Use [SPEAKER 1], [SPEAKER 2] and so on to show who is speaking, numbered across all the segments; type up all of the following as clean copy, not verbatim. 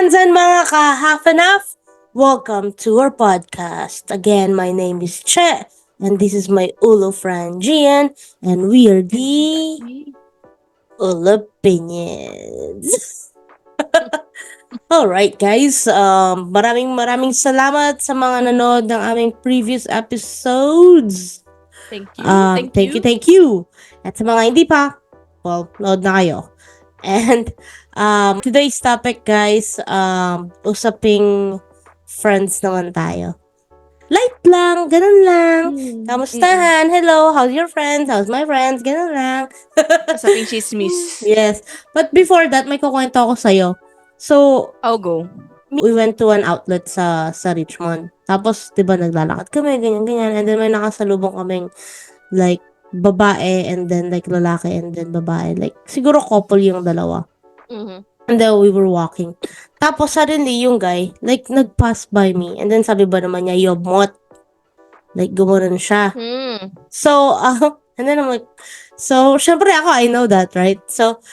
[SPEAKER 1] friends and mga ka-half and half, welcome to our podcast. Again, my name is Che, and this is my Ulo friend Gian, and we are the Ulopinions. Alright guys, maraming salamat sa mga nanood ng aming previous episodes.
[SPEAKER 2] Thank you.
[SPEAKER 1] Thank you. At sa mga hindi pa, well, nood na kayo. And today's topic guys, usaping friends naman tayo. Light lang, ganun lang. Kamustahan? Hello, how's your friends? How's my friends? Ganun lang.
[SPEAKER 2] Usaping chismis.
[SPEAKER 1] Yes. But before that, may kukwento ako sa'yo. So,
[SPEAKER 2] I'll go.
[SPEAKER 1] we went to an outlet sa Richmond. Tapos, di ba, naglalakad kami, ganyan. And then, may nakasalubong kaming, like, babae, and then, like, lalaki, and then, babae. Like, siguro couple yung dalawa.
[SPEAKER 2] Mm-hmm.
[SPEAKER 1] And then, we were walking. Tapos, suddenly, yung guy, like, nag-pass by me. And then, sabi ba naman niya, yobmot. Like, gumanon siya. So, and then I'm like, so, syempre ako, I know that, right? So,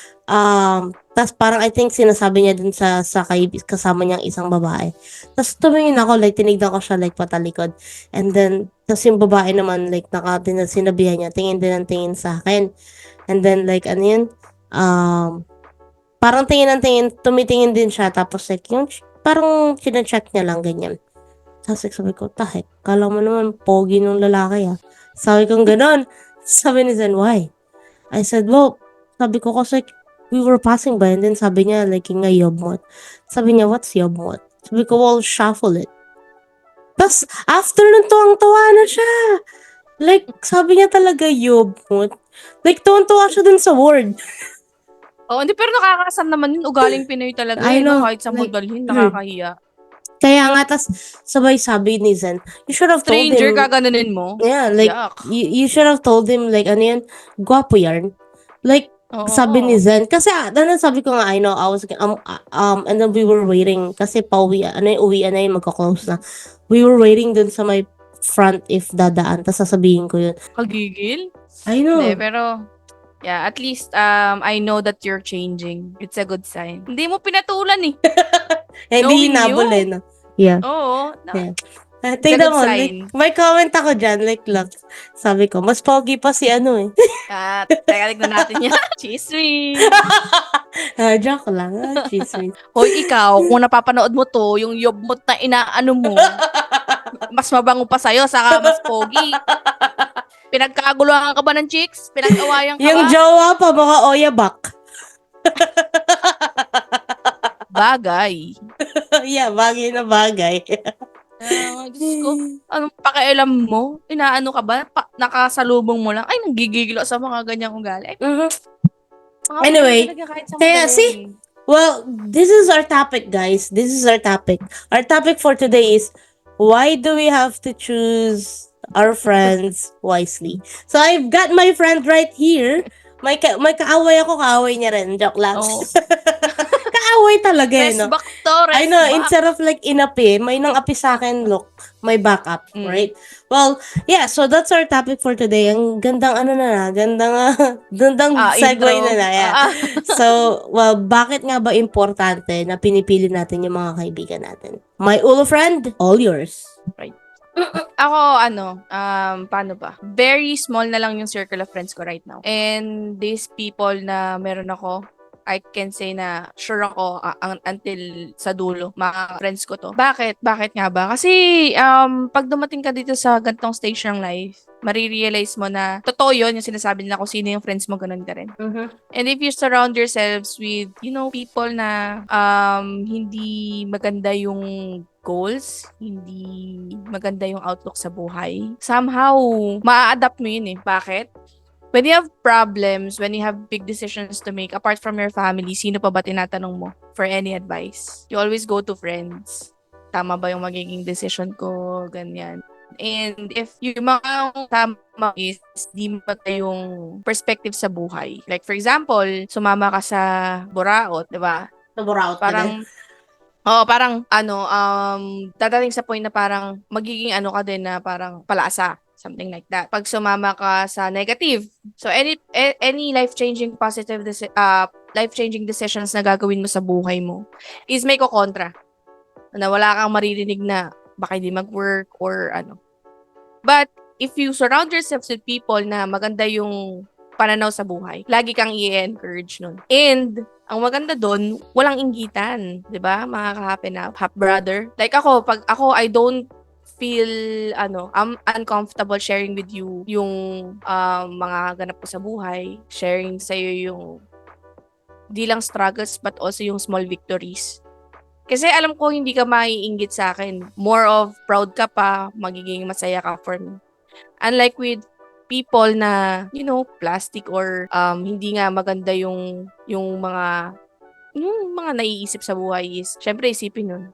[SPEAKER 1] tas parang I think sinasabi niya dun sa kasama niyang isang babae. Tas tumingin ako, like, tinignan ko siya, like, patalikod. And then, tas yung babae naman, like, sinabihan niya, tingin din ang tingin sa akin. And then, like, ano yun? Parang tingin ng tingin, tumitingin din siya. Tapos, like, yung, parang chine-check niya lang, ganyan. Tapos, like, sabi ko, tahek, kala mo naman, pogi nung lalaki, ah. Sabi kong ganon. Sabi ni Zen, why? I said, well, sabi ko kasi, we were passing by, and then sabi niya, like, yung nga yobmot. Sabi niya, what's yobmot? Sabi ko, well, shuffle it. Tapos, after nun, tuwang-tuwa na siya. Like, sabi niya talaga, yobmot. Like, tuwang-tuwa siya dun sa word.
[SPEAKER 2] Oh, hindi, pero nakakasam naman yun. Ugaling Pinoy talaga.
[SPEAKER 1] I know.
[SPEAKER 2] No? Kahit sa
[SPEAKER 1] Like,
[SPEAKER 2] modalhin, nakakahiya.
[SPEAKER 1] Kaya nga, tas sabay sabi ni Zen, you should have told
[SPEAKER 2] Stranger,
[SPEAKER 1] him.
[SPEAKER 2] kaganunin mo?
[SPEAKER 1] Yeah, like, you should have told him, like, ano yan, gwapo yarn. Like, sabi ni Zen, kasi, sabi ko nga, I know, I was, and then we were waiting, kasi uwian na yun, magka-close na. We were waiting dun sa my front if dadaan, tas sasabihin ko yun.
[SPEAKER 2] Kagigil?
[SPEAKER 1] I know.
[SPEAKER 2] Hindi, pero, yeah, at least, I know that you're changing. It's a good sign. Hindi mo pinatulan eh.
[SPEAKER 1] Hindi hinabol eh, no? Yeah.
[SPEAKER 2] Oo.
[SPEAKER 1] Yeah. Tingnan mo, like, may comment ako dyan, like, look, sabi ko, mas pogi pa si ano eh.
[SPEAKER 2] Teka, tignan natin yan. Chismis.
[SPEAKER 1] Joke lang, chismis.
[SPEAKER 2] Hoy, ikaw, kung napapanood mo to, yung yobmot na inaano mo, mas mabango pa sa'yo, saka mas pogi. Pinagkaguluhan ka ba ng chicks? Pinag-awayan ka ba?
[SPEAKER 1] Yung jowa pa, mga oyabak.
[SPEAKER 2] Bagay.
[SPEAKER 1] Yeah, bagay na bagay.
[SPEAKER 2] Diyos ko, anong pakialam mo? Inaano ka ba? Nakasalubong mo lang? Ay, nanggigigil sa mga ganyang ugali.
[SPEAKER 1] Anyway, kaya see, well, this is our topic, guys. This is our topic. Our topic for today is, why do we have to choose our friends wisely? So, I've got my friend right here. May kaaway ako, kaaway niya rin. Joke lang. Oh. Kaaway talaga eh, no? I know, instead of like inapi, may nang api sa akin, look, may backup, right? Well, yeah, so that's our topic for today. Ang gandang gandang segue na. Yeah. So, well, bakit nga ba importante na pinipili natin yung mga kaibigan natin? My Ulo friend, all yours.
[SPEAKER 2] Right. Ako, paano ba? Very small na lang yung circle of friends ko right now. And these people na meron ako, I can say na sure ako until sa dulo, mga friends ko to. Bakit? Bakit nga ba? Kasi pag dumating ka dito sa gantong stage ng life, marirealize mo na totoo yun yung sinasabi nila kung sino yung friends mo, ganun ka rin. And if you surround yourselves with, people na hindi maganda yung goals, hindi maganda yung outlook sa buhay, somehow, maa-adapt mo yun eh. Bakit? When you have problems, when you have big decisions to make, apart from your family, sino pa ba tinatanong mo for any advice? You always go to friends. Tama ba yung magiging decision ko? Ganyan. And if yung mga tama is di maganda yung perspective sa buhay. Like for example, sumama ka sa Buraot, di ba?
[SPEAKER 1] Sa Buraot
[SPEAKER 2] parang, dadating sa point na parang magiging ka din na parang palasa. Something like that. Pag sumama ka sa negative. So, any life-changing positive life-changing decisions na gagawin mo sa buhay mo is may kokontra. Na wala kang maririnig na baka hindi mag-work or ano. But if you surround yourself with people na maganda yung pananaw sa buhay, lagi kang i-encourage nun. And ang maganda doon, walang inggitan, 'di ba? Makaka-happen na half brother. Like ako, pag ako I don't feel I'm uncomfortable sharing with you yung mga ganap ko sa buhay, sharing sa yung di lang struggles but also yung small victories. Kasi alam ko hindi ka maiinggit sa akin. More of proud ka pa, magiging masaya ka for me. Unlike with people na, plastic or hindi nga maganda yung mga naiisip sa buhay is, syempre isipin nun,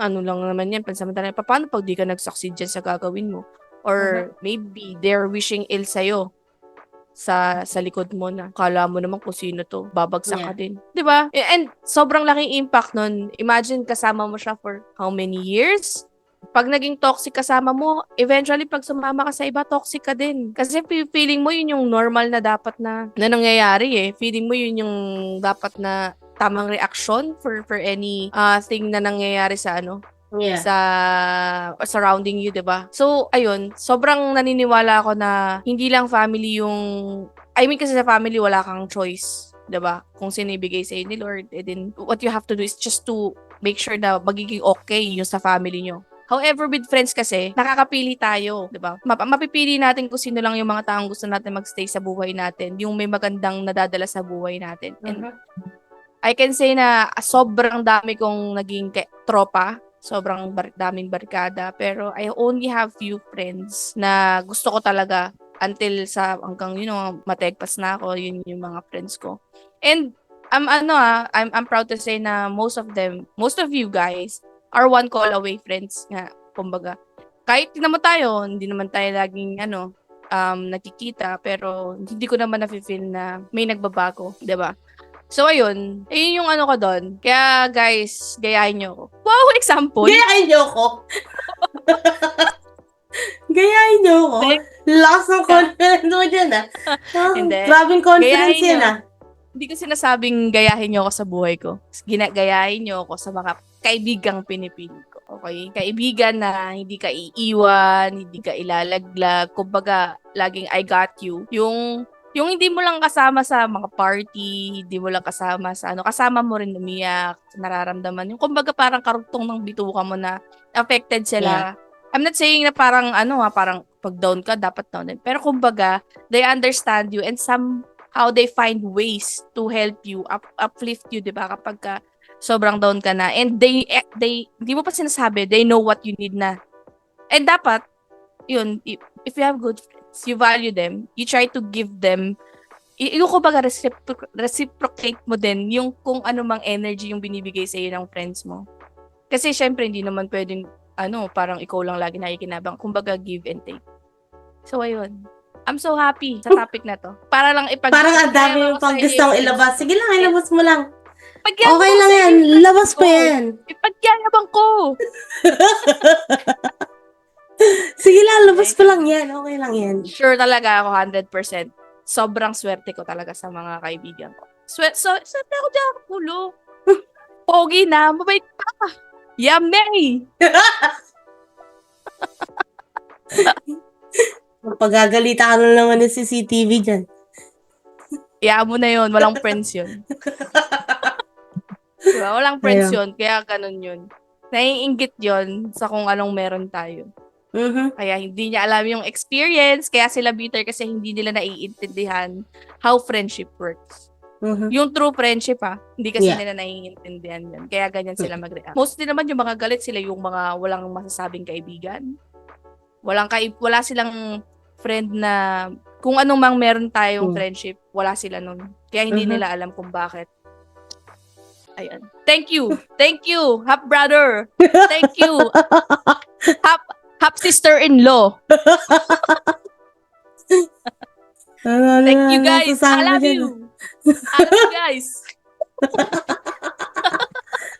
[SPEAKER 2] ano lang naman yan, pansamantala, paano pag di ka nag-succeed dyan sa gagawin mo? Or maybe they're wishing ill sa'yo sa likod mo na kala mo naman kung sino to, babagsak ka din. 'Di ba? And sobrang laking impact nun. Imagine kasama mo siya for how many years? Pag naging toxic kasama mo, eventually pag sumama ka sa iba, toxic ka din. Kasi feeling mo yun yung normal na dapat na nangyayari eh. Feeling mo yun yung dapat na tamang reaction for any thing na nangyayari sa sa surrounding you, 'di ba? So, ayun, sobrang naniniwala ako na hindi lang family yung kasi sa family wala kang choice, 'di ba? Kung sino ibigay sa ni Lord, then what you have to do is just to make sure na magiging okay yung sa family nyo. However, with friends kasi, nakakapili tayo, 'di ba? Mapipili natin kung sino lang yung mga taong gusto natin magstay sa buhay natin, yung may magandang nadadala sa buhay natin. And I can say na sobrang dami kong naging tropa, sobrang daming barkada, pero I only have few friends na gusto ko talaga until sa hanggang mategpas na ako, yun yung mga friends ko. And I'm proud to say na most of you guys are one call away friends nga, kumbaga. Kahit naman tayo, hindi naman tayo laging nakikita, pero hindi ko naman na-feel na may nagbabago, 'di ba? So, ayun yung ko doon. Kaya, guys, gayahin nyo ako. Wow, example!
[SPEAKER 1] Gayahin nyo ako! Gayahin nyo ako? Lakas ng confidence mo dyan,
[SPEAKER 2] Hindi.
[SPEAKER 1] Grabing confidence yan,
[SPEAKER 2] Hindi ko sinasabing gayahin nyo ako sa buhay ko. Gayahin nyo ako sa mga kaibigang pinipili ko. Okay? Kaibigan na hindi ka iiwan, hindi ka ilalaglag. Kumbaga, laging I got you. Yung hindi mo lang kasama sa mga party, hindi mo lang kasama sa kasama mo rin umiyak, nararamdaman. Yung kumbaga parang karugtong ng bituka mo na affected sila. Yeah. I'm not saying na parang parang pag down ka, dapat down din. Pero kumbaga, they understand you and somehow they find ways to help you, uplift you, di ba? Kapag ka sobrang down ka na. And they hindi mo pa sinasabi, they know what you need na. And dapat, yun, if you have good friends, you value them, you try to give them, yung kumbaga reciprocate mo din yung kung ano mang energy yung binibigay sa iyo ng friends mo. Kasi syempre hindi naman pwedeng parang ikaw lang lagi nakikinabang, kumbaga give and take. So ayun, I'm so happy sa topic na to. Para lang
[SPEAKER 1] parang ang dami yung pang gustong ilabas. Sige lang, ilabas mo lang. Okay lang yan, labas pa yan.
[SPEAKER 2] Ipagyayabang ko.
[SPEAKER 1] Sige lang, labas pa lang yan. Okay lang yan.
[SPEAKER 2] Sure talaga ako 100%. Sobrang swerte ko talaga sa mga kaibigan ko. Swerte ako dyan, pulo. Pogi na, mabait pa. Yummy!
[SPEAKER 1] Pagagalita ka na naman ng CCTV dyan.
[SPEAKER 2] Iya mo na yun, walang friends yun. Diba? Walang friends yun, kaya ganun yun. Naiinggit yun sa kung anong meron tayo. Kaya hindi niya alam yung experience, kaya sila bitter kasi hindi nila naiintindihan how friendship works. Yung true friendship hindi kasi nila naiintindihan yan. Kaya ganyan sila mag-react. Mostly naman yung mga galit sila yung mga walang masasabing kaibigan. Wala silang friend na kung anong mang meron tayong friendship, wala sila nun. Kaya hindi nila alam kung bakit. Ayan. Thank you. Half brother. Thank you. Half sister-in-law. Thank you guys. I love you. I love you guys.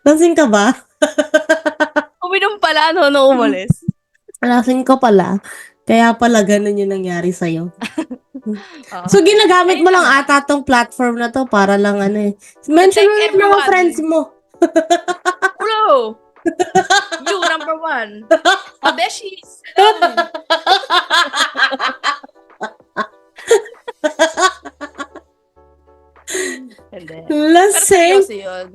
[SPEAKER 1] Lasing ka ba?
[SPEAKER 2] Uminom pala nung umalis.
[SPEAKER 1] Lasing ka pala. Kaya pala ganun yung nangyari sa'yo. So, ginagamit
[SPEAKER 2] Ayun
[SPEAKER 1] mo lang
[SPEAKER 2] lang.
[SPEAKER 1] ata tong platform na to para lang mention
[SPEAKER 2] Thank
[SPEAKER 1] mo yung mga
[SPEAKER 2] everyone.
[SPEAKER 1] friends mo.
[SPEAKER 2] Bro! You, number one. Beshies! Hello! Hindi. Pero
[SPEAKER 1] Lasing.
[SPEAKER 2] seryoso yun.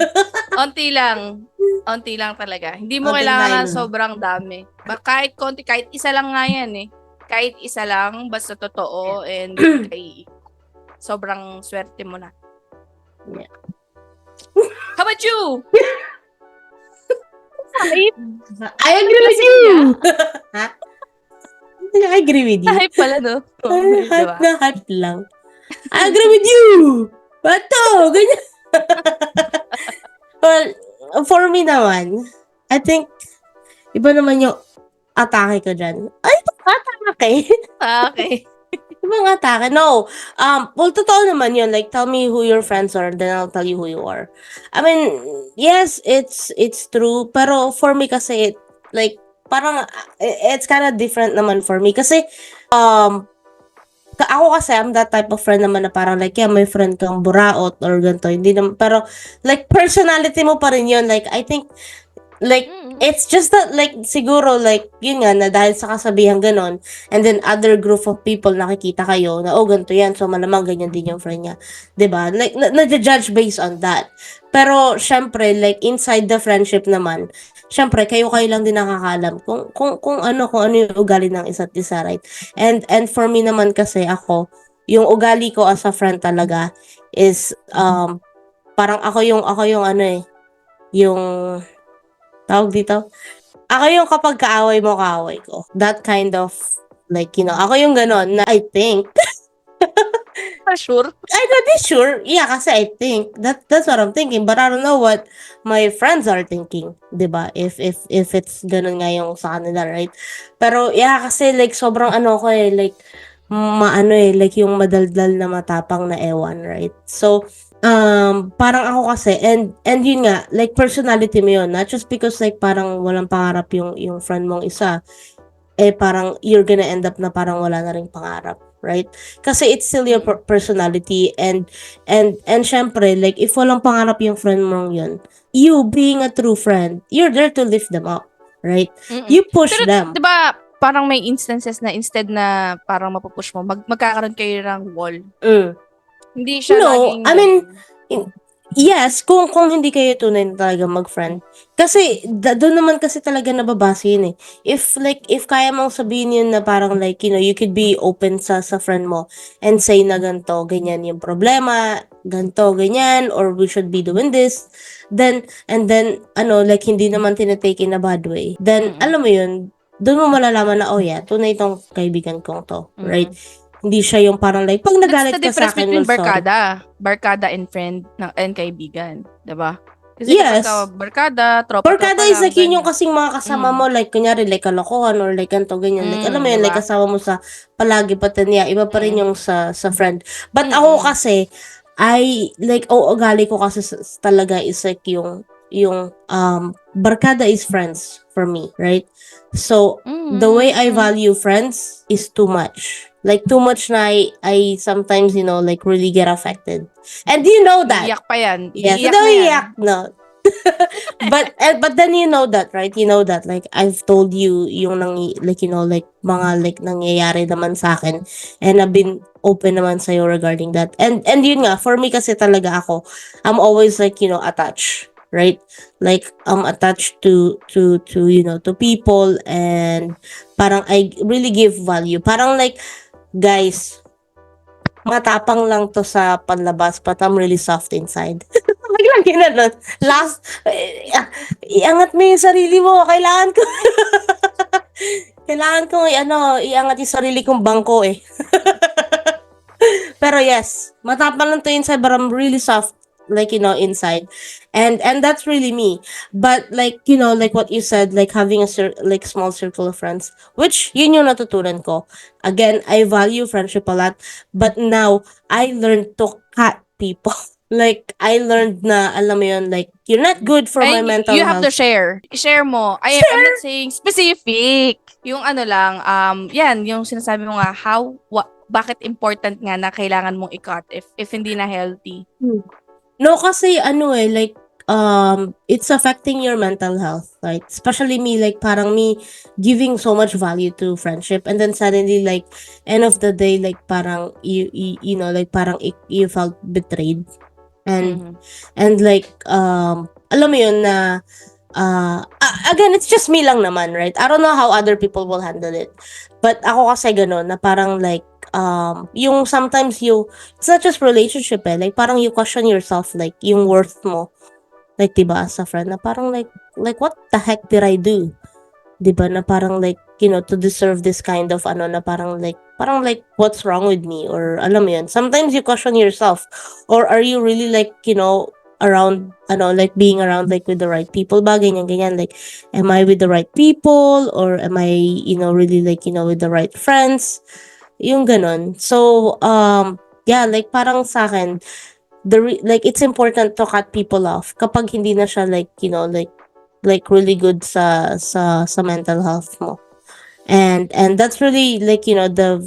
[SPEAKER 2] Onti lang. Onti lang talaga. Hindi mo
[SPEAKER 1] Konting
[SPEAKER 2] kailangan
[SPEAKER 1] tayo
[SPEAKER 2] ng sobrang dami. Kahit konti, kahit isa lang nga yan eh. Kahit isa lang, basta totoo and kay sobrang swerte mo na.
[SPEAKER 1] Yeah.
[SPEAKER 2] How about you?
[SPEAKER 1] I agree with
[SPEAKER 2] Lasing
[SPEAKER 1] you. Ha? I agree with you.
[SPEAKER 2] Hype pala, no?
[SPEAKER 1] Hype
[SPEAKER 2] Diba?
[SPEAKER 1] na hype lang. I agree with you. Bato, ganyan. Well, for me naman, I think, iba naman yung atake ko dyan. Ay, atake.
[SPEAKER 2] Okay.
[SPEAKER 1] Ibang atake. No. Well, totoo naman yun. Like, tell me who your friends are, then I'll tell you who you are. I mean, yes, it's true. Pero for me kasi, like, parang, it's kind of different naman for me. Kasi, ako kasi, I'm that type of friend naman na parang like, yeah, may friend kang buraot or ganito. Hindi naman, pero, like, personality mo pa rin yun. Like, I think, like, it's just that, like, siguro, like, yun nga, na dahil sa kasabihan ganon, and then other group of people nakikita kayo na, oh, ganito yan, so malamang ganyan din yung friend niya. 'Di ba? Like, na-judge based on that. Pero, syempre, like, inside the friendship naman, syempre, kayo lang din nakakaalam kung ano yung ugali ng isa't isa, right? And for me naman kasi ako, yung ugali ko as a friend talaga is, parang ako yung yung tawag dito, ako yung kapag kaaway mo, kaaway ko. That kind of, like, ako yung ganon na I think,
[SPEAKER 2] Sure.
[SPEAKER 1] I'm not sure. Yeah, kasi I think, that's what I'm thinking. But I don't know what my friends are thinking. 'Di ba? If it's ganon nga yung sa kanila, right? Pero, yeah, kasi, like, sobrang ko like, like, yung madaldal na matapang na ewan, right? So, parang ako kasi, and yun nga, like, personality mo yun, not just because, like, parang walang pangarap yung friend mong isa, parang you're gonna end up na parang wala na ring pangarap, right? Kasi it's still your personality, and syempre, like, if walang pangarap yung friend mong yun, you being a true friend, you're there to lift them up, right? You push
[SPEAKER 2] Pero,
[SPEAKER 1] them.
[SPEAKER 2] di ba, parang may instances na instead na parang mapupush mo, magkakaroon kayo ng wall. Hindi siya
[SPEAKER 1] No,
[SPEAKER 2] laging
[SPEAKER 1] I mean, yes, kung hindi kayo tunay na talaga mag-friend. Kasi, doon naman kasi talaga nababase yun eh. If kaya mong sabihin yun na parang like, you could be open sa friend mo and say na ganito, ganyan yung problema, ganito, ganyan, or we should be doing this, and then, like, hindi naman tinatake in a bad way. Then, alam mo yun, doon mo malalaman na, oh yeah, tunay tong kaibigan kong to, right? Hindi siya yung parang like, pag nagalit ka sa akin,
[SPEAKER 2] between
[SPEAKER 1] well, sorry.
[SPEAKER 2] barkada and friend and kaibigan, 'di ba? Kasi
[SPEAKER 1] Yes.
[SPEAKER 2] kapag barkada, tropa
[SPEAKER 1] Barkada is like yun yung
[SPEAKER 2] ganyan.
[SPEAKER 1] kasing mga kasama mo, like, kunyari, like, kalokohan or like, ganito, ganyan. Like, alam mo yun,
[SPEAKER 2] Diba?
[SPEAKER 1] like, kasama mo sa palagi, but then, yeah, iba pa rin yung sa friend. But ako kasi, like, ugali ko kasi talaga is like yung, barkada is friends for me, right? So, the way I value friends is too much. Like, too much na I sometimes, like, really get affected. And you know that.
[SPEAKER 2] Iiyak pa yan.
[SPEAKER 1] Yes,
[SPEAKER 2] Iiyak
[SPEAKER 1] no,
[SPEAKER 2] na yan.
[SPEAKER 1] iyak, no. but then you know that, right? You know that, like, I've told you yung like, like, mga like nangyayari naman sa akin, and I've been open naman sa'yo regarding that. And yun nga, for me kasi talaga ako, I'm always like, attached, right? Like, I'm attached to to people, and parang I really give value. Parang like, guys, matapang lang to sa panlabas, but I'm really soft inside. Biglang ginanon. Last, iangat mo yung sarili mo. Kailangan ko, iangat yung sarili kong bangko eh. Pero yes, matapang lang to inside, but I'm really soft, like, inside. And that's really me. But like, like what you said, like having a like small circle of friends, which yun yung natutunan ko. Again, I value friendship a lot, but now I learned to cut people. Like, I learned na, alam mo yun, like, you're not good for my mental
[SPEAKER 2] you have
[SPEAKER 1] health.
[SPEAKER 2] to share. I-share mo. I'm not saying specific. Yung ano lang, yan, yung sinasabi mo nga, bakit important nga na kailangan mong i-cut if hindi na healthy?
[SPEAKER 1] No, kasi ano like, it's affecting your mental health, right? Especially me, like, parang me giving so much value to friendship, and then suddenly, like, end of the day, like, parang you know, like, parang you felt betrayed. And,
[SPEAKER 2] Mhm.
[SPEAKER 1] like, alam mo yun na, again, it's just me lang naman, right? I don't know how other people will handle it. But ako kasi ganun, na parang like, yung sometimes it's not just relationship like parang you question yourself, like, yung worth mo. Like, diba, as a friend, na parang like, what the heck did I do? Diba, na parang like, to deserve this kind of, na parang like, what's wrong with me? Or, alam mo yun, sometimes you question yourself. Or are you really like, around, like, being around, like, with the right people ba, ganyan, ganyan, like, am I with the right people? Or am I, really like, with the right friends? Yung ganon. So, yeah, like, parang sa akin, like, it's important to cut people off kapag hindi na siya, like, like really good sa mental health mo. And that's really, like, the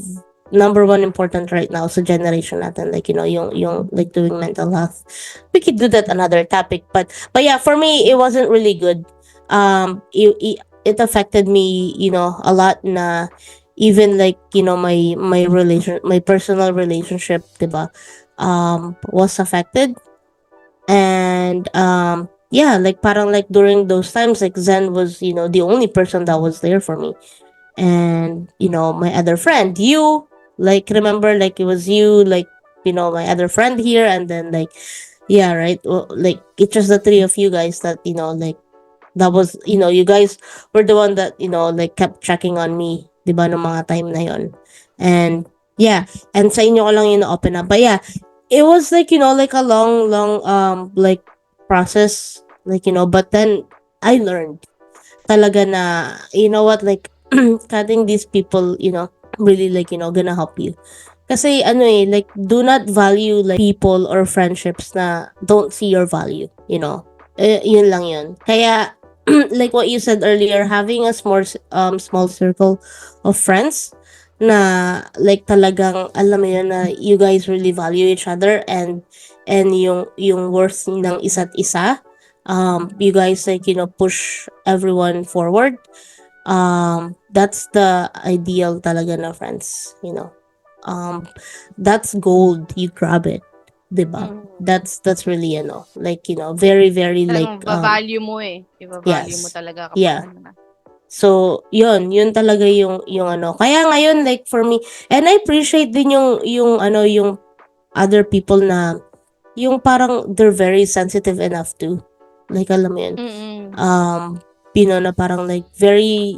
[SPEAKER 1] number one important right now sa generation natin, like, yung like doing mental health. We could do that another topic, but yeah, for me it wasn't really good. It affected me, a lot, na even, like, my personal relationship, diba, was affected. And, yeah, like, parang like during those times, like, Zen was, the only person that was there for me. And, my other friend, you, like, remember, like, it was you, like, my other friend here, and then, like, yeah, right, well, like, it's just the three of you guys that, like, that was, you guys were the one that, like, kept checking on me, diba, no mga time na yon. And, yeah, and sa inyo ko lang yun open up. But yeah, it was like, like a long, like, process, like, but then I learned talaga na, you know what, like, cutting these people, really, like, gonna help you. Kasi like, do not value, like, people or friendships na don't see your value. Yun lang yun. Kaya, like what you said earlier, having a small circle of friends na, like, talagang alam mo yun, na you guys really value each other, and yung worth ng isa't isa, you guys, like, push everyone forward. That's the ideal talaga na friends. um that's gold, you grab it, diba?
[SPEAKER 2] Mm.
[SPEAKER 1] That's really, like, very, very, like,
[SPEAKER 2] Talagang va-value mo i-va-value mo
[SPEAKER 1] yes,
[SPEAKER 2] talaga kapag
[SPEAKER 1] yeah.
[SPEAKER 2] ano na.
[SPEAKER 1] So, yun talaga yung kaya ngayon, like, for me, and I appreciate din yung other people na, yung parang they're very sensitive enough to, like, alam mo yun,
[SPEAKER 2] Mm.
[SPEAKER 1] na parang, like, very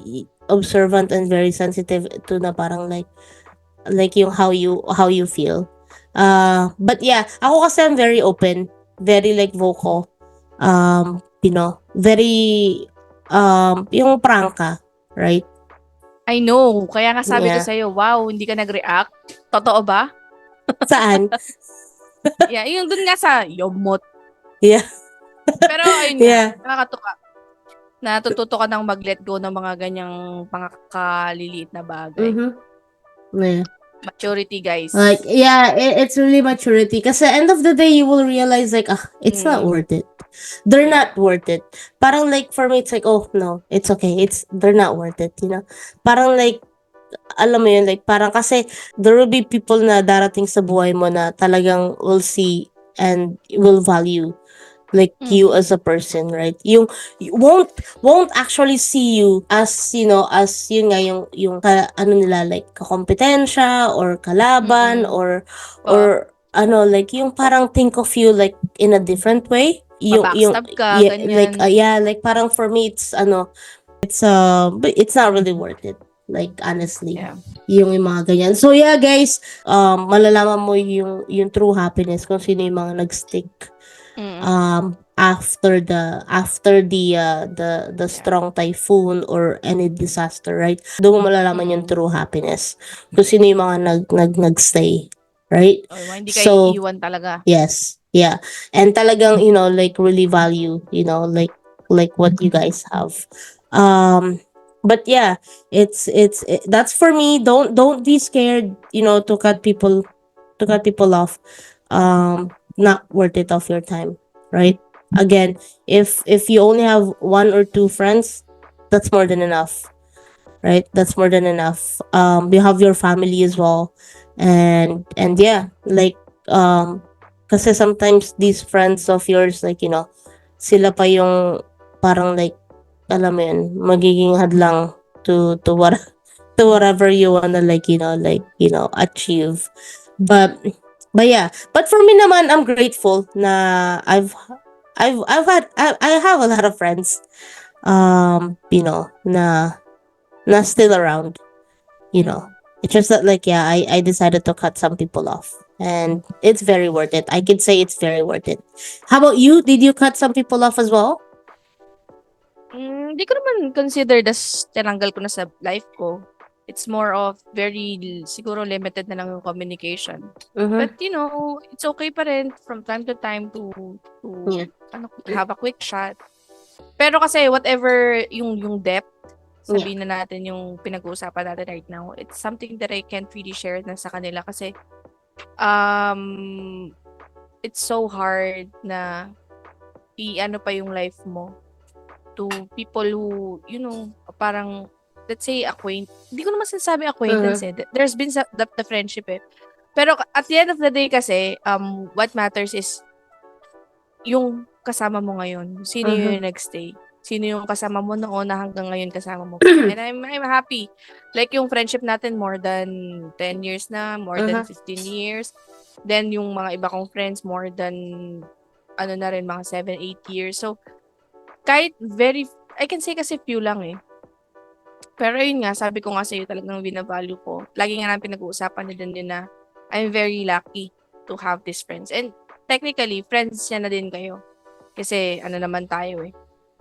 [SPEAKER 1] observant and very sensitive to, na parang, like yung how you feel. But yeah, ako kasi I'm very open, very, like, vocal, very, yung prangka, right?
[SPEAKER 2] I know, kaya nga sabi ko
[SPEAKER 1] Yeah.
[SPEAKER 2] sa'yo, wow, hindi ka nag-react. Totoo ba?
[SPEAKER 1] Saan?
[SPEAKER 2] Yeah, yung dun nga sa yomot.
[SPEAKER 1] Yeah.
[SPEAKER 2] Pero ayun nga,
[SPEAKER 1] Yeah.
[SPEAKER 2] nakakatuwa. Natututo ka ng mag-let go ng mga ganyang kaliliit na bagay.
[SPEAKER 1] Mm-hmm. Yeah.
[SPEAKER 2] Maturity, guys.
[SPEAKER 1] Like, yeah, it's really maturity. Kasi end of the day, you will realize, like, it's not worth it. They're not worth it. Parang, like, for me, it's like, oh, no, it's okay. They're not worth it. Parang, like, alam mo yun, like, parang kasi there will be people na darating sa buhay mo na talagang will see and will value, like, you as a person, right? Yung won't actually see you as, as yun nga, yung ano nila, like, kakompetensya or kalaban, or like, yung parang think of you, like, in a different way, yung
[SPEAKER 2] Babackstab ka,
[SPEAKER 1] yeah, like,
[SPEAKER 2] ganyan.
[SPEAKER 1] yeah, like, parang for me, but it's not really worth it, like, honestly.
[SPEAKER 2] Yeah.
[SPEAKER 1] Yung mga ganyan. So yeah, guys, malalaman mo yung true happiness kung sino yung mga nagstick after the strong typhoon or any disaster, right? Doon mo malalaman yung true happiness kung sino yung mga nagstay, right?
[SPEAKER 2] Oh, hindi ka
[SPEAKER 1] So,
[SPEAKER 2] iiwan talaga.
[SPEAKER 1] yes, yeah, and talagang, like, really value, like what you guys have. But yeah, that's for me. Don't be scared, to cut people off. Not worth it of your time, right? Again, if you only have one or two friends, that's more than enough, right? That's more than enough. You have your family as well, and yeah, like, kasi sometimes these friends of yours, like, sila pa yung parang like, alam mo yun, magiging hadlang to what to whatever you wanna, like, achieve. But yeah, but for me naman, I'm grateful na I have a lot of friends, na still around, you know.
[SPEAKER 2] Mm.
[SPEAKER 1] It's just that, like, yeah, I decided to cut some people off. And it's very worth it. I can say it's very worth it. How about you? Did you cut some people off as well?
[SPEAKER 2] Hindi ko naman consider das tinanggal ko na sa life ko. It's more of siguro limited na lang yung communication.
[SPEAKER 1] Mm-hmm.
[SPEAKER 2] But it's okay pa rin from time to time to
[SPEAKER 1] Yeah.
[SPEAKER 2] have a quick chat. Pero kasi whatever yung depth,
[SPEAKER 1] Yeah.
[SPEAKER 2] sabihin na natin yung pinag-uusapan natin right now, it's something that I can't really share na sa kanila kasi it's so hard na i-ano pa yung life mo to people who, parang, let's say, hindi ko naman sinasabi acquaintance There's been the friendship Pero at the end of the day kasi, what matters is yung kasama mo ngayon. Sino yung nagstay? Sino yung kasama mo noon na hanggang ngayon kasama mo pa? And I'm happy. Like yung friendship natin more than 10 years na, more than 15 years. Then yung mga iba kong friends more than na rin, mga 7-8 years. So, kahit I can say kasi few lang Pero yun nga, sabi ko nga sa'yo talagang binavalue ko. Lagi nga namin pinag-uusapan na din na I'm very lucky to have these friends. And technically, friends siya na din kayo. Kasi ano naman tayo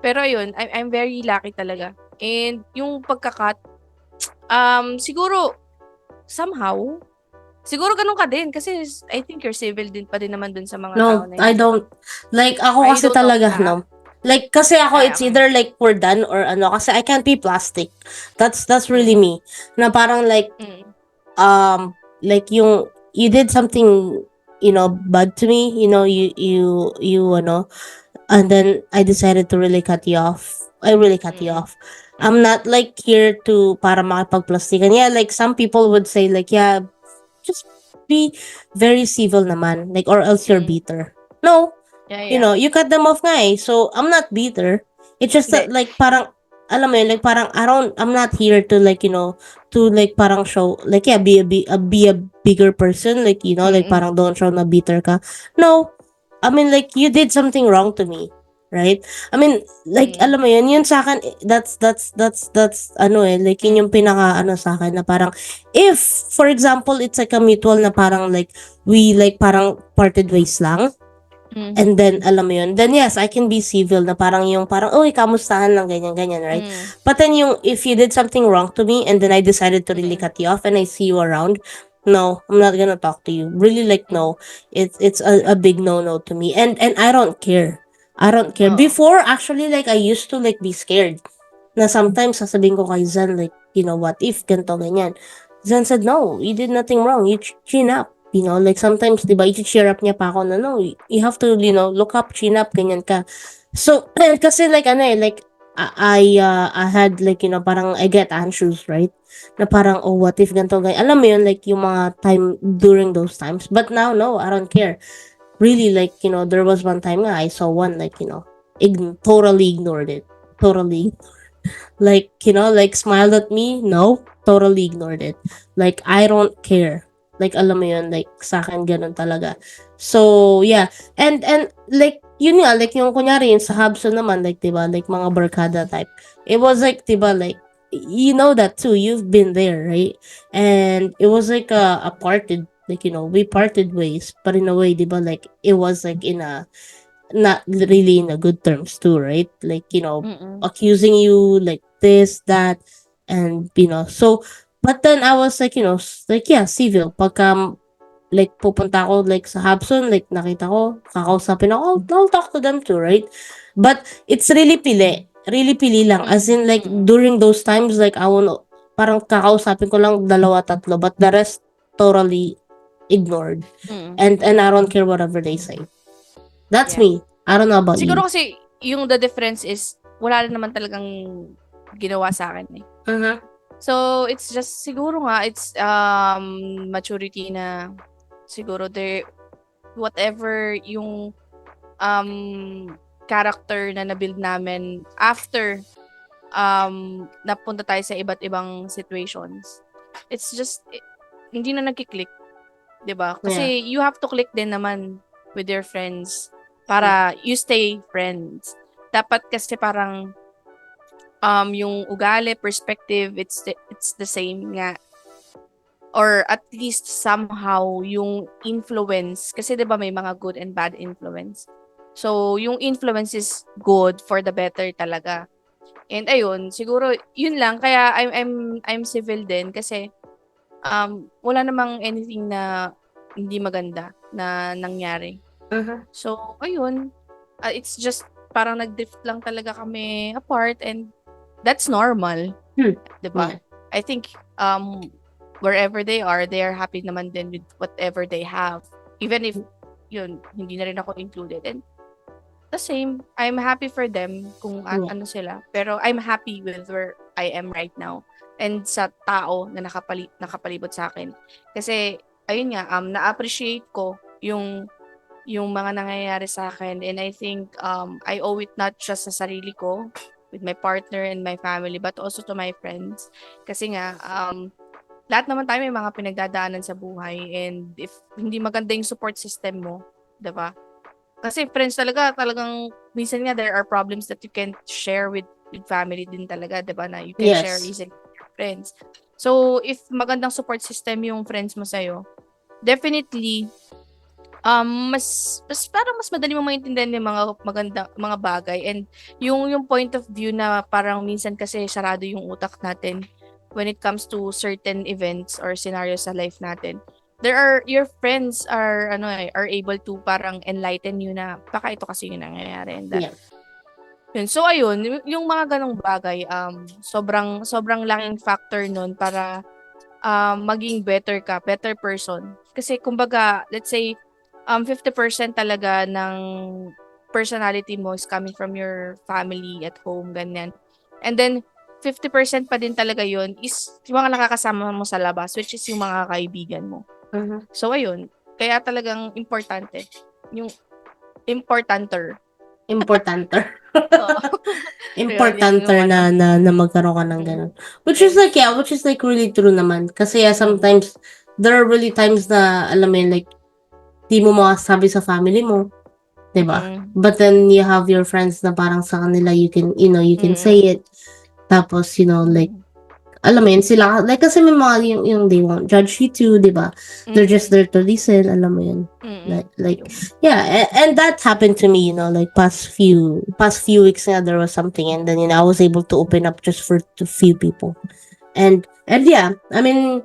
[SPEAKER 2] Pero yun, I'm very lucky talaga. And yung pagka-cut, siguro, somehow, siguro ganun ka din. Kasi I think you're civil din pa din naman dun sa mga tao
[SPEAKER 1] No,
[SPEAKER 2] na
[SPEAKER 1] I
[SPEAKER 2] yun.
[SPEAKER 1] don't. Like, ako
[SPEAKER 2] You
[SPEAKER 1] kasi
[SPEAKER 2] don't
[SPEAKER 1] talaga,
[SPEAKER 2] know.
[SPEAKER 1] no. Like, kasi ako, it's
[SPEAKER 2] Okay.
[SPEAKER 1] either like we're done or ano, kasi I can't be plastic. That's really me. Na parang like, like you did something, bad to me, and then I decided to really cut you off. I really cut you off. I'm not like here to para makipagplastikan. Yeah, like some people would say like, yeah, just be very civil naman, like, or else you're bitter. No,
[SPEAKER 2] Yeah.
[SPEAKER 1] you cut them off nga so I'm not bitter. It's just that,
[SPEAKER 2] Hindi.
[SPEAKER 1] like, parang, alam mo yun, like, parang, I'm not here to, like, to, like, parang show, like, yeah, be a bigger person, like, like, parang don't show na bitter ka. No, I mean, like, you did something wrong to me, right? I mean, like, alam mo yun sa akin, that's, like, yun yung pinaka, sa akin, na parang, if, for example, it's like a mutual na parang, like, we, like, parang parted ways lang, and then, alam mo yun, then yes, I can be civil na parang uy, kamustahan lang, ganyan, right? But then if you did something wrong to me, and then I decided to really cut you off, and I see you around, no, I'm not gonna talk to you. Really, like, no. It's a big no to me. And I don't care. I don't care.
[SPEAKER 2] Oo.
[SPEAKER 1] Before, actually, like, I used to, like, be scared. Na sometimes, sasabihin ko kay Zan, like, what if, ganito, ganyan. Zan said, no, you did nothing wrong. You chin up. Like, sometimes, di ba, i-cheer up niya pa ako na, no, you have to, look up, chin up, ganyan ka. So, kasi, like, like, I had, like, parang I get anxious, right? Na parang, oh, what if ganito, ganyan. Alam mo yun, like, yung mga time during those times. But now, no, I don't care. Really, like, there was one time nga, I saw one, like, totally ignored it. Totally. Like, like, smiled at me. No, totally ignored it. Like, I don't care. Like, alam mo yun, like, sa akin, ganun talaga. So, yeah. And, like, yun nga, like, yung kunyari, yung sa Habso naman, like, diba, like, mga barkada type. It was like, diba, like, you know that too. You've been there, right? And it was like a parted, like, we parted ways. But in a way, diba, like, it was like in a, not really in a good terms too, right? Like, accusing you, like, this, that, and, so, but then I was like, like, yeah, civil. Pagka, like, pupunta ako, like, sa Habson, like, nakita ko, kakausapin ako, I'll talk to them too, right? But, it's really pili. really pili lang. As in, like, during those times, like, parang kakausapin ko lang 2, 3, but the rest, totally ignored. And I don't care whatever they say. That's
[SPEAKER 2] Yeah.
[SPEAKER 1] me. I don't know about you.
[SPEAKER 2] Siguro kasi, yung the difference is, wala rin naman talagang ginawa sa akin eh. So, it's just, siguro nga, it's maturity na, siguro, whatever yung character na na-build namin after napunta tayo sa iba't ibang situations. It's just, hindi na nagki-click. 'Di ba? Kasi you have to click din naman with your friends para you stay friends. Dapat kasi parang yung ugali, perspective, it's the same nga. Or at least somehow yung influence, kasi 'di ba may mga good and bad influence. So yung influence is good for the better talaga. And ayun, siguro yun lang kaya I'm civil din kasi wala namang anything na hindi maganda na nangyari. So ayun, it's just parang nag-drift lang talaga kami apart and that's normal. 'Di ba? I think wherever they are happy naman din with whatever they have. Even if yun, hindi na rin ako included. And the same, I'm happy for them kung ano sila. Pero I'm happy with where I am right now. And sa tao na nakapalibot sa akin. Kasi, ayun nga, na-appreciate ko yung mga nangyayari sa akin. And I think I owe it not just sa sarili ko, with my partner and my family, but also to my friends. Kasi nga, lahat naman tayo may mga pinagdadaanan sa buhay. And if hindi maganda yung support system mo, 'di ba? Kasi friends talagang minsan nga there are problems that you can't share with family din talaga, 'di ba? Na you can share easily with your friends. So, if magandang support system yung friends mo sa'yo, definitely mas parang mas madali mo maintindihan yung mga bagay and yung point of view na parang minsan kasi sarado yung utak natin when it comes to certain events or scenarios sa life natin. Your friends are able to parang enlighten you na baka ito kasi yung nangyayari and that. Yun. So ayun, yung mga ganong bagay sobrang laking factor nun para maging better person. Kasi kumbaga, let's say 50% talaga ng personality mo is coming from your family at home, ganyan. And then 50% pa din talaga yun is yung mga nakakasama mo sa labas, which is yung mga kaibigan mo. So, ayun. Kaya talagang importante. Yung importanter.
[SPEAKER 1] Importanter na magkaroon ka ng ganun. Which is like really true naman. Kasi sometimes, there are really times na, alam mo yun, like, di mo makasabi sa family mo. Diba? But then, you have your friends na parang sa kanila, you can say it. Tapos, like, alam mo yun, sila, like, kasi may mga yung they won't judge you too, diba? They're just there to listen, alam mo yun. Like, yeah, and that happened to me, like, past few weeks na there was something, and then, I was able to open up just for a few people. And yeah, I mean,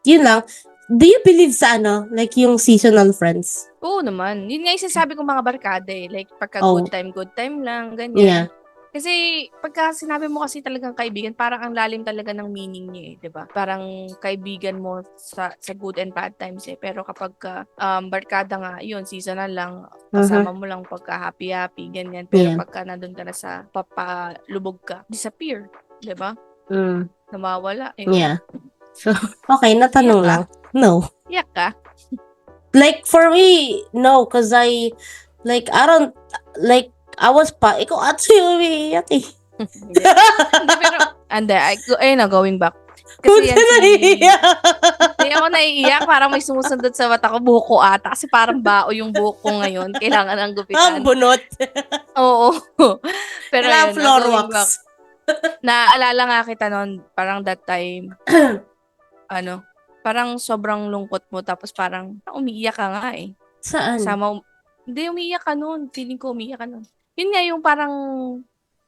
[SPEAKER 1] yun lang. Do you believe sa like, yung seasonal friends?
[SPEAKER 2] Oo naman. Yun nga yung sinasabi kong mga barkada eh. Like, pagka good time lang, ganyan.
[SPEAKER 1] Yeah.
[SPEAKER 2] Kasi, pagka sinabi mo kasi talagang kaibigan, parang ang lalim talaga ng meaning niya eh, 'di ba? Parang kaibigan mo sa good and bad times eh. Pero kapag barkada nga, yun, seasonal lang, kasama mo lang pagka happy, ganyan. Pero pagka nandun ka na sa papalubog ka, disappear, 'di ba? Nawawala eh.
[SPEAKER 1] Yeah. So, okay, natanong lang. No.
[SPEAKER 2] Iyak ka?
[SPEAKER 1] Like, for me, no, cause I don't, like, I was ikaw ate umiiyak eh.
[SPEAKER 2] Pero, going back. Kasi yan hindi ako naiiyak, parang may sumusundot sa mata ko, buhok ko ata, kasi parang bao yung buhok ko ngayon, kailangan ng gupitan.
[SPEAKER 1] Ang bunot.
[SPEAKER 2] Oo. Pero yun,
[SPEAKER 1] floor
[SPEAKER 2] going back.
[SPEAKER 1] wax.
[SPEAKER 2] Naaalala nga kita noon, parang that time, parang sobrang lungkot mo, tapos parang umiiyak ka nga eh.
[SPEAKER 1] Saan?
[SPEAKER 2] Hindi, umiiyak ka noon. Feeling ko umiiyak ka noon. Yun nga yung parang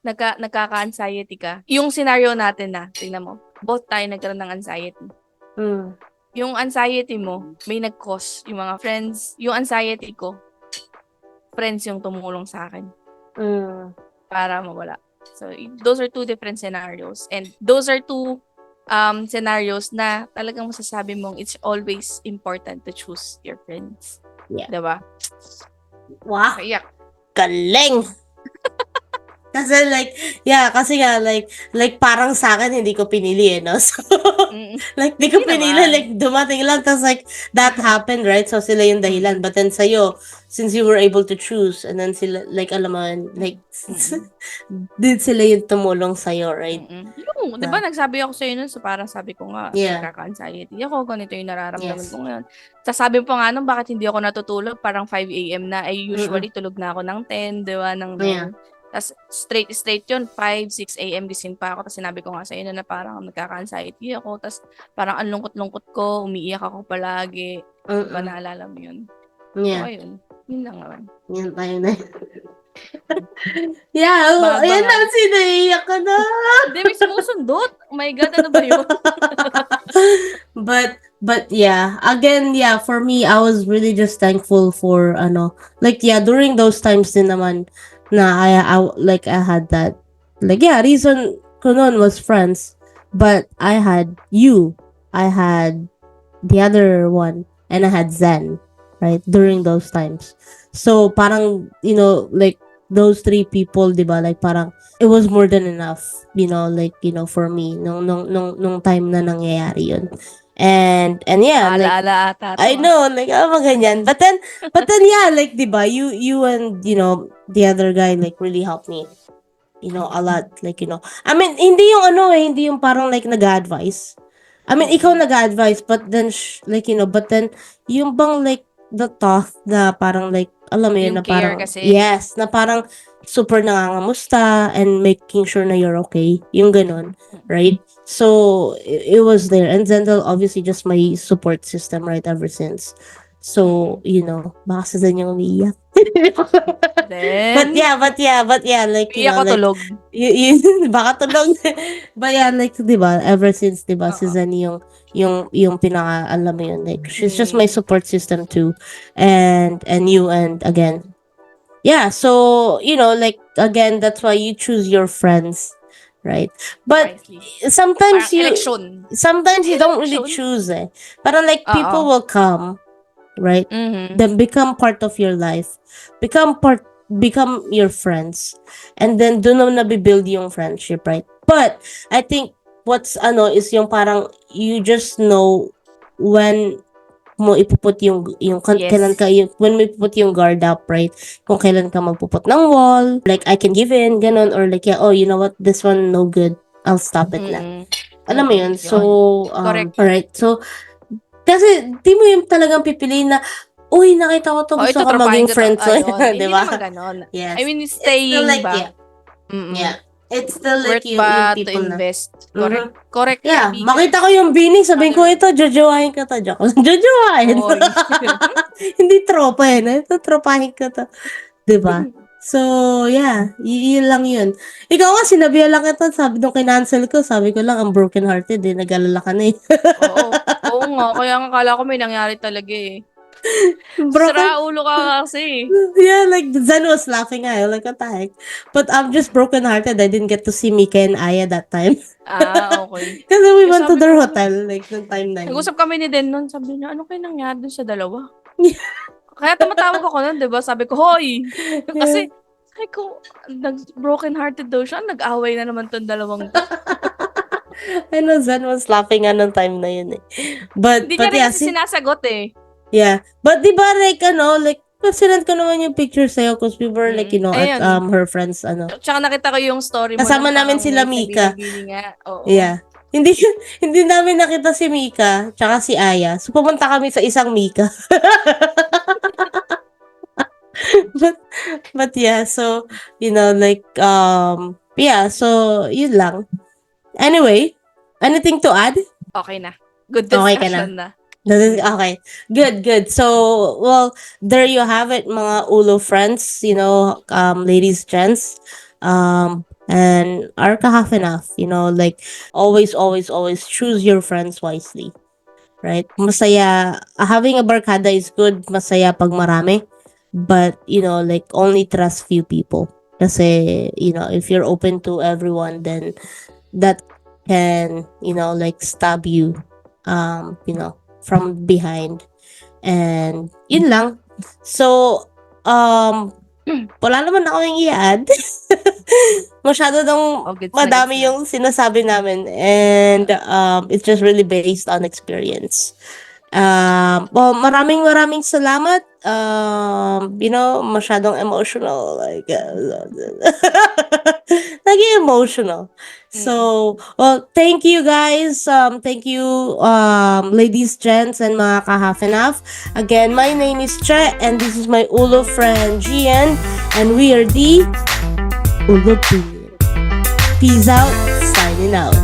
[SPEAKER 2] nagkaka-anxiety ka. Yung scenario natin na, tingnan mo, both tayo nagkaroon ng anxiety. Yung anxiety mo, may nag-cause. Yung mga friends, yung anxiety ko, friends yung tumulong sa akin. para mawala. So, those are two different scenarios. And those are two scenarios na talagang masasabi mong it's always important to choose your friends.
[SPEAKER 1] Yeah.
[SPEAKER 2] Diba?
[SPEAKER 1] Wow.
[SPEAKER 2] Kaya,
[SPEAKER 1] Galing! Kasi like, yeah, kasi nga like parang sa akin hindi ko pinili no. So, like di ko
[SPEAKER 2] Hindi
[SPEAKER 1] pinili,
[SPEAKER 2] naman.
[SPEAKER 1] like dumating lang tapos like that happened, right? So sila yung dahilan. But then sa'yo, since you were able to choose and then sila like alam mo like din sila yung tumulong sa'yo, right?
[SPEAKER 2] Yung, di ba nagsabi ako sa'yo nun, so parang sabi ko nga,
[SPEAKER 1] Yeah.
[SPEAKER 2] nagkaka-anxiety ako, ganito yung nararamdaman
[SPEAKER 1] Yes.
[SPEAKER 2] ko ngayon. Sasabi po nga nung bakit hindi ako natutulog, parang 5 a.m. na, ay usually tulog na ako ng 10, di ba, ng 9.
[SPEAKER 1] Yeah.
[SPEAKER 2] Tapos straight yun, 5, 6 a.m. gising pa ako. Tapos sinabi ko nga sa'yo na parang nagkaka-anxiety ako. Tapos parang ang lungkot-lungkot ko, umiiyak ako palagi. Diba, naalala mo yun?
[SPEAKER 1] Yeah.
[SPEAKER 2] So, ayun. Yun lang naman.
[SPEAKER 1] Yun tayo na. Yeah,
[SPEAKER 2] Baka-
[SPEAKER 1] ayan lang, sinaiyak ka na.
[SPEAKER 2] Hindi, may sumusundot. Oh my God, ano ba yun?
[SPEAKER 1] But yeah, again, yeah, for me, I was really just thankful for like yeah, during those times din naman na I had that, like yeah, reason ko nun was friends, but I had you, I had the other one, and I had Zen, right, during those times. So parang like those three people, diba, like parang it was more than enough, like for me nung time na nangyayari yun. And yeah, like
[SPEAKER 2] Alaala ata to,
[SPEAKER 1] I know, like ganyan. But then yeah, like diba, you and the other guy like really helped me, a lot, like I mean, hindi yung hindi yung parang like nag-advise. I mean, ikaw nag-advise, but then like but then yung bang like the thought na parang like alam mo yun,
[SPEAKER 2] Yung
[SPEAKER 1] na
[SPEAKER 2] care
[SPEAKER 1] parang
[SPEAKER 2] kasi.
[SPEAKER 1] yes, na parang super nangangamusta and making sure na you're okay, yung ganun, right? So it was there, and Zendel obviously just my support system, right, ever since. So baka sa yung umiiyak.
[SPEAKER 2] Then,
[SPEAKER 1] but yeah, like
[SPEAKER 2] iyak ko
[SPEAKER 1] like
[SPEAKER 2] tulog.
[SPEAKER 1] baka tulog. But yeah, like diba, ever since diba, si Zen yung pinaka alam mo yun, like she's just my support system too, and you, and again, yeah, so like again, that's why you choose your friends, right? But
[SPEAKER 2] Wisely.
[SPEAKER 1] sometimes
[SPEAKER 2] Parang election.
[SPEAKER 1] sometimes you don't really
[SPEAKER 2] Election.
[SPEAKER 1] choose parang like people will come, right, then become part of your life, become your friends, and then doon na nabibuild yung friendship, right? But I think what's is yung parang you just know when mo ipuput yung
[SPEAKER 2] Yes.
[SPEAKER 1] kailan ka when mo ipuput yung guard up, right? Kung kailan ka magpuput ng wall, like I can give in, ganun, or like yeah, oh, you know what, this one no good, I'll stop it na. Alam mo yun? So
[SPEAKER 2] Correct.
[SPEAKER 1] alright, so kasi di mo yung talagang pipiliin na uy, nakita ko to, gusto ko maging friends.
[SPEAKER 2] Hindi
[SPEAKER 1] Diba?
[SPEAKER 2] naman ganon.
[SPEAKER 1] Yes.
[SPEAKER 2] I mean,
[SPEAKER 1] It's still
[SPEAKER 2] staying
[SPEAKER 1] like,
[SPEAKER 2] ba?
[SPEAKER 1] yeah. Yeah. It's still like
[SPEAKER 2] Worth
[SPEAKER 1] yung
[SPEAKER 2] ba to
[SPEAKER 1] people na.
[SPEAKER 2] invest? Correct.
[SPEAKER 1] Yeah.
[SPEAKER 2] kaibigan.
[SPEAKER 1] Makita ko yung Bini, sabihin ko, ito, jojowahin ka to. Joke. Jojowahin.
[SPEAKER 2] Oy.
[SPEAKER 1] Hindi tropa ito, tropahin ka to. Diba? So, yeah. Yun lang yun. Ikaw nga, sinabihan lang ito. Sabi nung kinancel ko, sabi ko lang, ang broken hearted nag-alala ka na
[SPEAKER 2] Oo nga. Kaya nga kala ko may nangyari talaga Sira ulo ka kasi.
[SPEAKER 1] Yeah, like Zen was laughing. I like, what the heck? But I'm just broken hearted. I didn't get to see Mika and Aya that time.
[SPEAKER 2] Okay.
[SPEAKER 1] Kasi we went to
[SPEAKER 2] Sabi
[SPEAKER 1] their
[SPEAKER 2] ko,
[SPEAKER 1] hotel, like, nung time na yun.
[SPEAKER 2] Nag-usap kami ni Den nun. Sabi niya, ano kayo nangyari dun sa dalawa? Kaya tumatawag ako nun, diba? Sabi ko, hoy! Kasi, sabi ko, broken hearted daw siya. Nag-away na naman tong dalawang to.
[SPEAKER 1] I know Zen was laughing nung time na yun But
[SPEAKER 2] Hindi niya rin
[SPEAKER 1] yeah,
[SPEAKER 2] kasi sinasagot
[SPEAKER 1] yeah. But di ba like like sinend ko naman yung picture sa'yo because we were like, at her friends,
[SPEAKER 2] Tsaka nakita ko yung story mo.
[SPEAKER 1] Kasama
[SPEAKER 2] na
[SPEAKER 1] namin
[SPEAKER 2] parang
[SPEAKER 1] sila
[SPEAKER 2] may
[SPEAKER 1] Mika.
[SPEAKER 2] sabili nga. Oo.
[SPEAKER 1] Yeah. Hindi namin nakita si Mika tsaka si Aya. So pumunta kami sa isang Mika. but yeah, so like yeah, so yun lang. Anyway, anything to add?
[SPEAKER 2] Okay na. Good
[SPEAKER 1] Okay ka
[SPEAKER 2] discussion na.
[SPEAKER 1] Okay. Good. So, well, there you have it, mga Ulo friends, ladies, gents, and are half enough, like always choose your friends wisely, right? Masaya, having a barkada is good, masaya pag marami, but, like only trust few people. Kasi, if you're open to everyone, then that can, like stab you, from behind. And, yun lang. So, wala naman na kaming i-add. Masyado nang
[SPEAKER 2] Gets na,
[SPEAKER 1] madami
[SPEAKER 2] gets na.
[SPEAKER 1] yung sinasabi namin. And, it's just really based on experience. Well, maraming salamat. Masyadong emotional. Like, naging emotional. So, well, thank you guys. Thank you, ladies, gents, and mga ka-half and half. Again, my name is Che, and this is my Ulo friend, Gian, and we are the Ulo Team. Peace out, signing out.